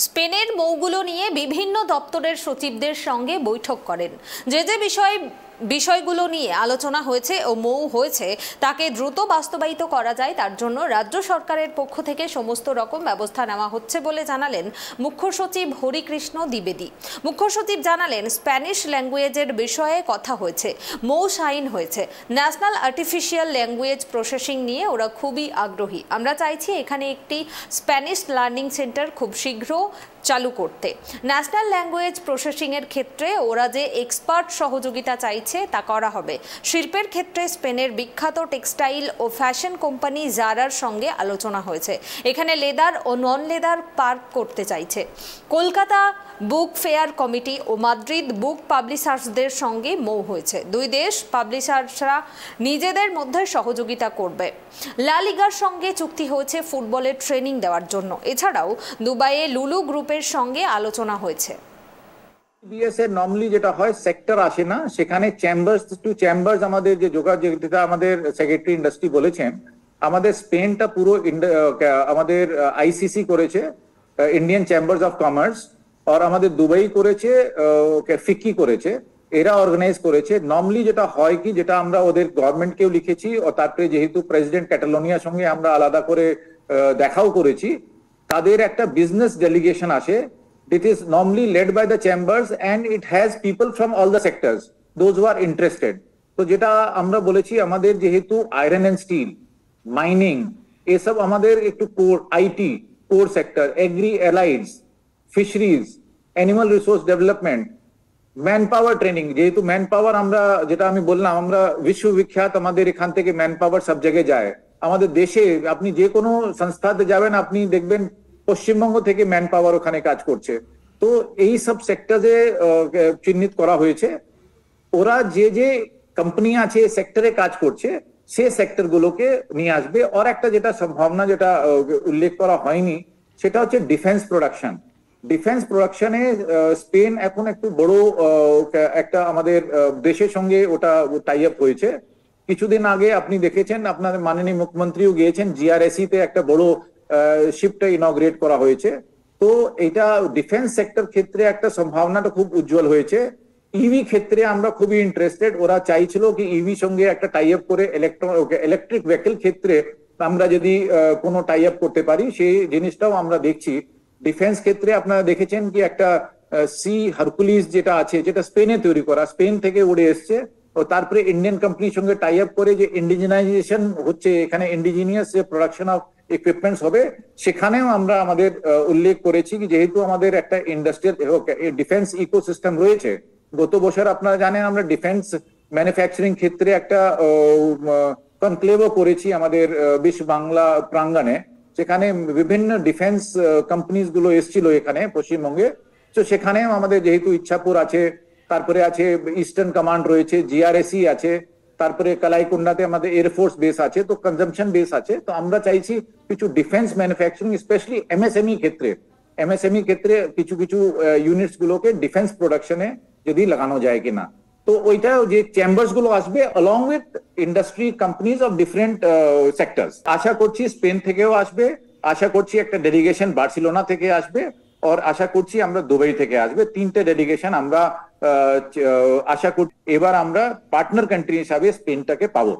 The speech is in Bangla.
স্পেনের মৌগুলো নিয়ে বিভিন্ন দপ্তরের সচিবদের সঙ্গে বৈঠক করেন। যে বিষয়গুলো নিয়ে আলোচনা হয়েছে ও মৌ হয়েছে তাকে দ্রুত বাস্তবায়িত করা যায় তার জন্য রাজ্য সরকারের পক্ষ থেকে সমস্ত রকম ব্যবস্থা নেওয়া হচ্ছে বলে জানালেন মুখ্য সচিব হরিকৃষ্ণ দ্বিবেদী। মুখ্য সচিব জানালেন, স্প্যানিশ ল্যাঙ্গুয়েজের বিষয়ে কথা হয়েছে, মৌ সাইন হয়েছে। ন্যাশনাল আর্টিফিশিয়াল ল্যাঙ্গুয়েজ প্রসেসিং নিয়ে ওরা খুবই আগ্রহী। আমরা চাইছি এখানে একটি স্প্যানিশ লার্নিং সেন্টার খুব শীঘ্র চালু করতে। ন্যাশনাল ল্যাঙ্গুয়েজ প্রসেসিং এর ক্ষেত্রে ওরা যে এক্সপার্ট সহযোগিতা চাইছে তা করা হবে। শিল্পের ক্ষেত্রে স্পেনের বিখ্যাত টেক্সটাইল ও ফ্যাশন কোম্পানি জারার সঙ্গে আলোচনা হয়েছে। এখানে লেদার ও নন লেদার পার্ক করতে চাইছে। কলকাতা বুক ফেয়ার কমিটি ও মাদ্রিদ বুক পাবলিশার্সদের সঙ্গে মৌ হয়েছে। দুই দেশ পাবলিশার্সরা নিজেদের মধ্যে সহযোগিতা করবে। লা লিগার সঙ্গে চুক্তি হয়েছে ফুটবলের ট্রেনিং দেওয়ার জন্য। এছাড়াও দুবাইয়ে লুলু গ্রুপের সঙ্গে আলোচনা হয়েছে। বিএস এর নরমালি যেটা হয় সেক্টর আসে না, সেখানে চেম্বার্স টু চেম্বার্স আমাদের যে যোগাযোগ, যেটা আমাদের সেক্রেটারি ইন্ডাস্ট্রি বলেছেন, আমাদের স্পেনটা পুরো আমাদের আইসিসি করেছে, ইন্ডিয়ান চেম্বার্স অফ কমার্স, আর আমাদের দুবাই করেছে, ফিক্কি করেছে, এরা অর্গানাইজ করেছে। নর্মালি যেটা হয় কি, যেটা আমরা ওদের গভর্নমেন্টকেও লিখেছি, ও তারপরে যেহেতু প্রেসিডেন্ট ক্যাটালোনিয়ার সঙ্গে আমরা আলাদা করে দেখাও করেছি, তাদের একটা বিজনেস ডেলিগেশন আসে। It is normally led by the chambers and it has people from all the sectors, those who are interested. তো যেটা আমরা বলেছি, আমাদের যেহেতু আয়রন এন্ড স্টিল, মাইনিং, এসব আমাদের একটু core, IT core sector, agri allieds, fisheries, animal resource development, man power training. যেহেতু ম্যান পাওয়ার আমরা, যেটা আমি বললাম, আমরা বিশ্ববিখ্যাত, আমাদের এখান থেকে ম্যান পাওয়ার সব জায়গায় যায়। আমাদের দেশে আপনি যে কোনো সংস্থাতে যাবেন, আপনি দেখবেন পশ্চিমবঙ্গ থেকে ম্যান পাওয়ার ওখানে কাজ করছে। তো এই সব সেক্টরে চিহ্নিত করা হয়েছে। ওরা যে যে কোম্পানি আছে সেক্টরে কাজ করছে, সে সেক্টর গুলোকে নিয়ে আসবে। আর একটা যেটা সম্ভাবনা, যেটা উল্লেখ করা হয়নি, সেটা হচ্ছে ডিফেন্স প্রোডাকশন। ডিফেন্স প্রোডাকশনে স্পেন এখন একটু বড় একটা আমাদের দেশের সঙ্গে ওটা টাই আপ হয়েছে। কিছুদিন আগে আপনি দেখেছেন, আপনাদের মাননীয় মুখ্যমন্ত্রীও গিয়েছেন, জিআরএসি তে একটা বড় শিপটা ইনগ্রেট করা হয়েছে। তো এটা ডিফেন্স সেক্টর ক্ষেত্রে একটা সম্ভাবনাটা খুব উজ্জ্বল হয়েছে। ইভি ক্ষেত্রে আমরা খুবই ইন্টারেস্টেড। ওরা চাইছিল কি ইভি সঙ্গে একটা টাই আপ করে ইলেকট্রিক ভেহিকল ক্ষেত্রে আমরা যদি কোনো টাই আপ করতে পারি, সেই জিনিসটাও আমরা দেখছি। ডিফেন্স ক্ষেত্রে আপনারা দেখেছেন কি একটা সি হারকুলিস যেটা আছে, যেটা স্পেনে তৈরি করা, স্পেন থেকে উড়ে এসছে, ও তারপরে ইন্ডিয়ান কোম্পানির সঙ্গে টাই আপ করে যে ইন্ডিজিনাইজেশন হচ্ছে, এখানে ইন্ডিজিনিয়াস যে প্রোডাকশন অফ ইকুইপমেন্টস হবে, সেখানেও আমরা আমাদের উল্লেখ করেছি কি যেহেতু আমাদের একটা ইন্ডাস্ট্রিয়াল ডিফেন্স ইকোসিস্টেম রয়েছে। গত বছর আপনারা জানেন আমরা ডিফেন্স ম্যানুফ্যাকচারিং ক্ষেত্রে একটা কনক্লেভও করেছি আমাদের বিশ্ব বাংলা প্রাঙ্গণে, যেখানে বিভিন্ন ডিফেন্স কোম্পানিজ গুলো এসেছিল এখানে পশ্চিমবঙ্গে। তো সেখানেও আমাদের যেহেতু ইচ্ছাপুর আছে, তারপরে আছে ইস্টার্ন কমান্ড রয়েছে, জিআরএসি আছে, তারপরে কালাইকুন্ডাতে আমাদের এয়ারফোর্স বেস আছে, তো কনজাম্পশন বেস আছে। তো আমরা চাইছি কিছু ডিফেন্স ম্যানুফ্যাকচারিং, স্পেশালি এমএসএমই ক্ষেত্রে কিছু কিছু ইউনিটস গুলোকে ডিফেন্স প্রোডাকশনে যদি লাগানো যায় কিনা। তো ওইটা যে চেম্বার্স গুলো আসবে along with industry companies of different sectors. আশা করছি স্পেন থেকেও আসবে, আশা করছি একটা ডেলিগেশন বার্সেলোনা থেকে আসবে, আর আশা করছি আমরা দুবাই থেকে আসবে। তিনটে ডেলিগেশন আমরা আশা করছি এবার আমরা পার্টনার কান্ট্রি হিসাবে স্পেনটাকে পাবো।